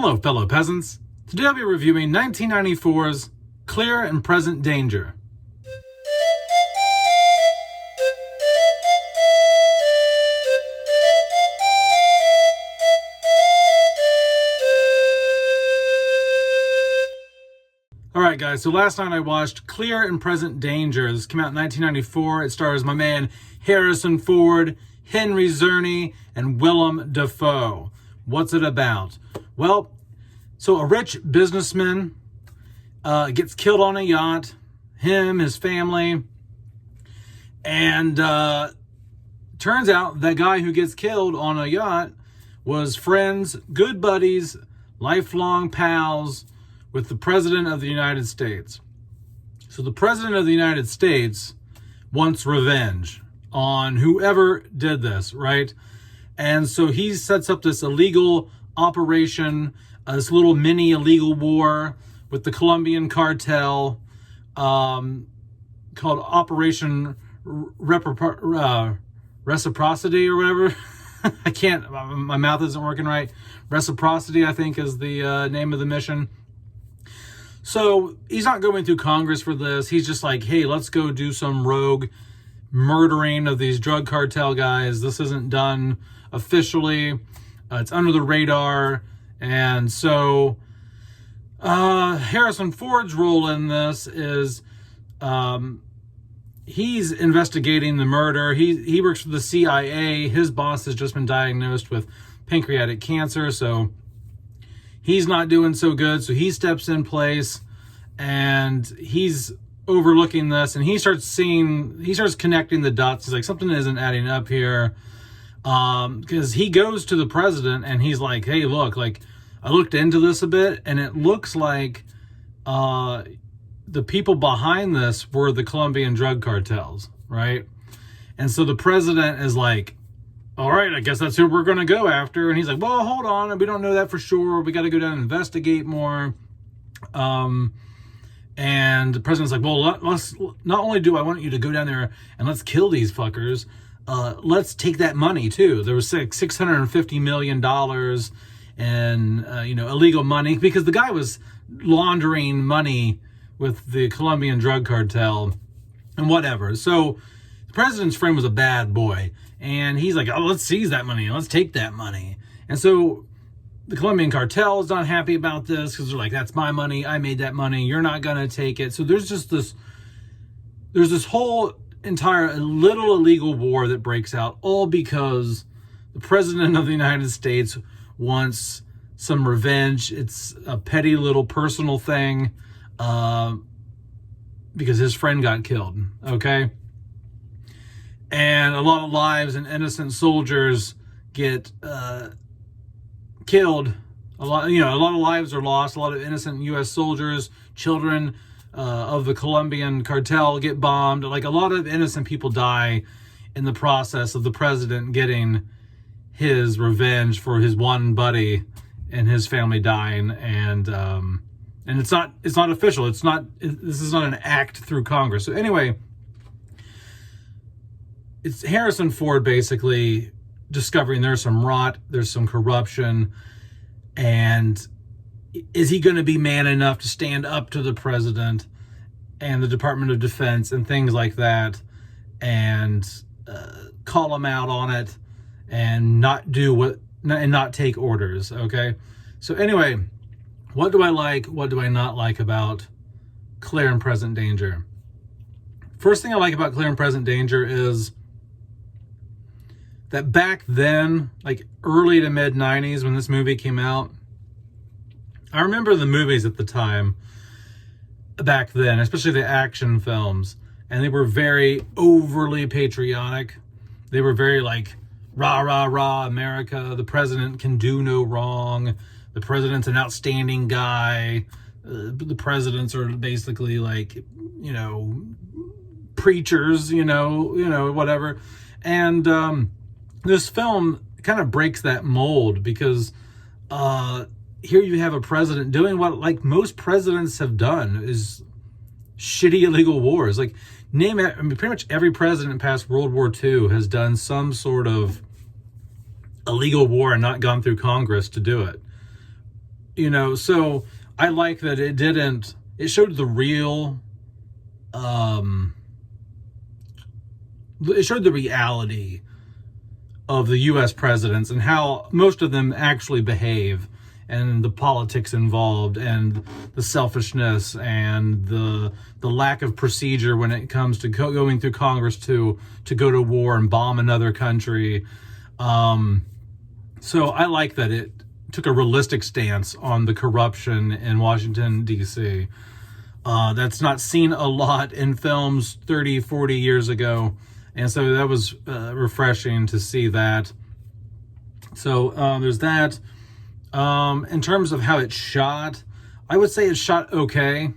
Hello, fellow peasants. Today I'll be reviewing 1994's Clear and Present Danger. Alright guys, so last night I watched Clear and Present Danger. This came out in 1994. It stars my man Harrison Ford, Henry Czerny, and Willem Dafoe. What's it about? Well, so a rich businessman gets killed on a yacht, him, his family, and turns out that guy who gets killed on a yacht was friends, good buddies, lifelong pals with the President of the United States. So the President of the United States wants revenge on whoever did this, right? And so he sets up this illegal operation, this little mini illegal war with the Colombian cartel called Operation Reciprocity or whatever. I can't, my mouth isn't working right. Reciprocity, I think, is the name of the mission. So he's not going through Congress for this. He's just like, hey, let's go do some rogue murdering of these drug cartel guys. This isn't done officially. It's under the radar. And so Harrison Ford's role in this is he's investigating the murder. He works for the CIA. His boss has just been diagnosed with pancreatic cancer, so he's not doing so good. So he steps in place and he's overlooking this, and he starts connecting the dots. He's like, something isn't adding up here. Because he goes to the president and he's like, hey, look, like, I looked into this a bit and it looks like the people behind this were the Colombian drug cartels, right? And so the president is like, all right, I guess that's who we're going to go after. And he's like, well, hold on, we don't know that for sure. We got to go down and investigate more. And the president's like, well, let's not only do I want you to go down there and let's kill these fuckers, let's take that money too. There was $650 million in illegal money, because the guy was laundering money with the Colombian drug cartel and whatever. So the president's friend was a bad boy, and he's like, oh, let's seize that money and let's take that money. And so the Colombian cartel is not happy about this, because they're like, that's my money, I made that money, you're not gonna take it. So there's this whole entire little illegal war that breaks out, all because the President of the United States wants some revenge. It's a petty little personal thing, because his friend got killed, okay? And a lot of lives and innocent soldiers get killed. A lot of lives are lost. A lot of innocent U.S. soldiers, children of the Colombian cartel get bombed. Like, a lot of innocent people die in the process of the president getting his revenge for his one buddy and his family dying. And it's not official. This is not an act through Congress. So anyway, it's Harrison Ford basically discovering there's some rot, there's some corruption, and is he going to be man enough to stand up to the president and the Department of Defense and things like that, and call him out on it and not take orders, okay? So anyway, what do I like, what do I not like about Clear and Present Danger? First thing I like about Clear and Present Danger is that back then, like early to mid 90s when this movie came out, I remember the movies at the time back then, especially the action films, and they were very overly patriotic. They were very like, rah, rah, rah, America, the president can do no wrong, the president's an outstanding guy, the presidents are basically like, preachers, whatever. And this film kind of breaks that mold, because here you have a president doing what like most presidents have done, is shitty illegal wars. Like, name it, I mean, pretty much every president past World War II has done some sort of illegal war and not gone through Congress to do it. So I like that it showed the real, it showed the reality of the U.S. presidents and how most of them actually behave, and the politics involved, and the selfishness, and the lack of procedure when it comes to going through Congress to go to war and bomb another country. So I like that it took a realistic stance on the corruption in Washington, D.C. That's not seen a lot in films 30, 40 years ago. And so that was refreshing to see that. So there's that. In terms of how it's shot, I would say it's shot okay.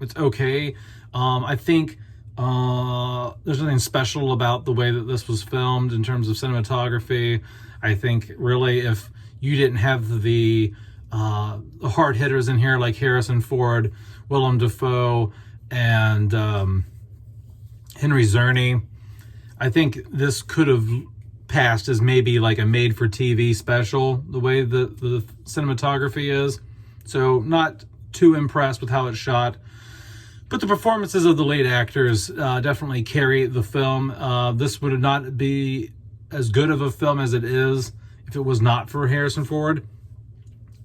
It's okay. I think there's nothing special about the way that this was filmed in terms of cinematography. I think really if you didn't have the hard hitters in here like Harrison Ford, Willem Dafoe, and Henry Czerny, I think this could have passed as maybe like a made-for-TV special, the way the cinematography is. So not too impressed with how it's shot. But the performances of the lead actors definitely carry the film. This would not be as good of a film as it is if it was not for Harrison Ford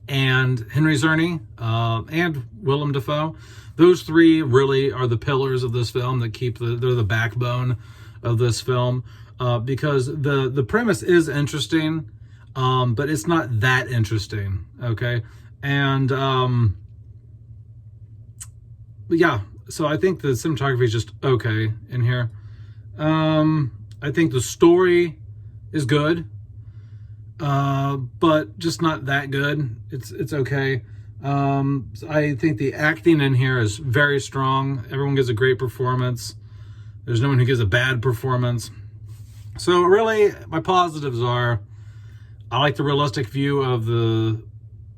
and Henry Czerny and Willem Dafoe. Those three really are the pillars of this film that they're the backbone of this film, because the premise is interesting, but it's not that interesting, okay? And yeah, so I think the cinematography is just okay in here. I think the story is good, but just not that good. It's okay. I think the acting in here is very strong. Everyone gives a great performance. There's no one who gives a bad performance. So really, my positives are, I like the realistic view of the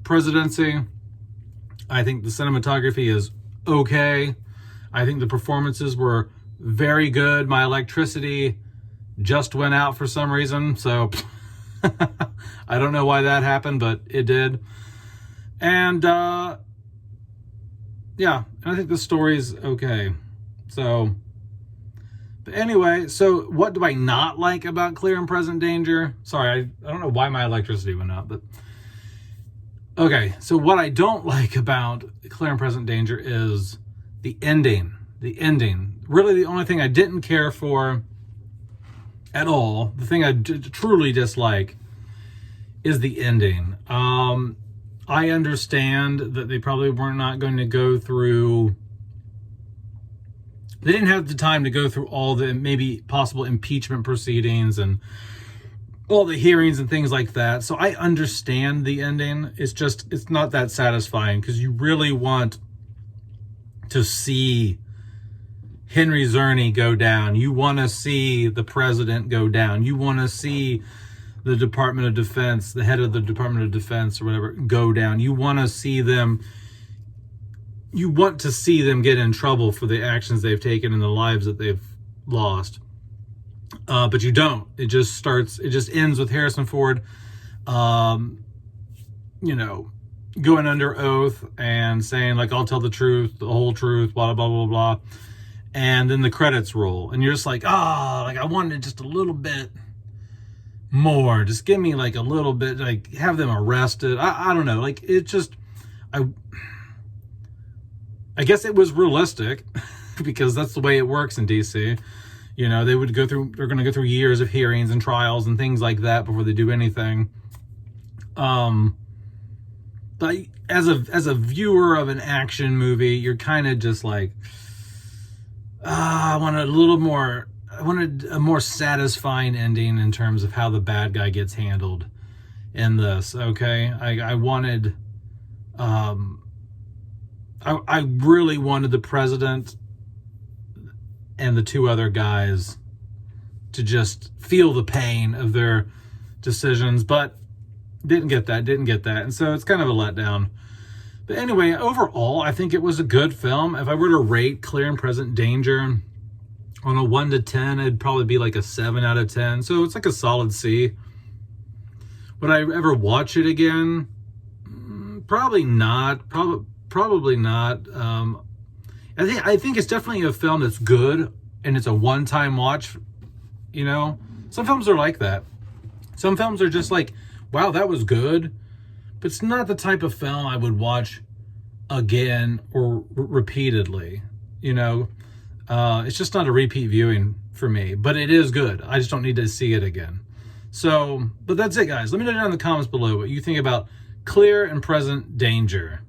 presidency. I think the cinematography is okay. I think the performances were very good. My electricity just went out for some reason, so I don't know why that happened, but it did. And yeah, I think the story's okay. So, but anyway, so what do I not like about Clear and Present Danger? Sorry, I don't know why my electricity went out, but okay. So what I don't like about Clear and Present Danger is the ending. The ending. Really, the only thing I didn't care for at all, the thing I truly dislike, is the ending. I understand that they probably were not going to go through, they didn't have the time to go through all the maybe possible impeachment proceedings and all the hearings and things like that. So I understand the ending. It's not that satisfying, because you really want to see Henry Czerny go down. You want to see the president go down. You want to see the Department of Defense, the head of the Department of Defense or whatever, go down. You want to see them get in trouble for the actions they've taken and the lives that they've lost. But you don't. It just ends with Harrison Ford, going under oath and saying, like, I'll tell the truth, the whole truth, blah, blah, blah, blah. And then the credits roll. And you're just like, I wanted just a little bit more. Just give me like a little bit, like have them arrested. I don't know. Like it just, I guess it was realistic because that's the way it works in DC. They're going to go through years of hearings and trials and things like that before they do anything. But as a viewer of an action movie, you're kind of just like, I wanted a more satisfying ending in terms of how the bad guy gets handled in this. Okay. I wanted, I really wanted the president and the two other guys to just feel the pain of their decisions, but didn't get that. And so it's kind of a letdown. But anyway, overall, I think it was a good film. If I were to rate Clear and Present Danger on a 1 to 10, it'd probably be like a 7 out of 10. So it's like a solid C. Would I ever watch it again? Probably not. Probably not. I think it's definitely a film that's good and it's a one-time watch. You know, some films are like that. Some films are just like, wow, that was good, but it's not the type of film I would watch again or repeatedly. You know, it's just not a repeat viewing for me, but it is good. I just don't need to see it again. So, but that's it, guys. Let me know down in the comments below what you think about Clear and Present Danger.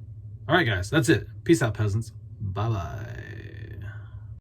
All right, guys, that's it. Peace out, peasants. Bye-bye.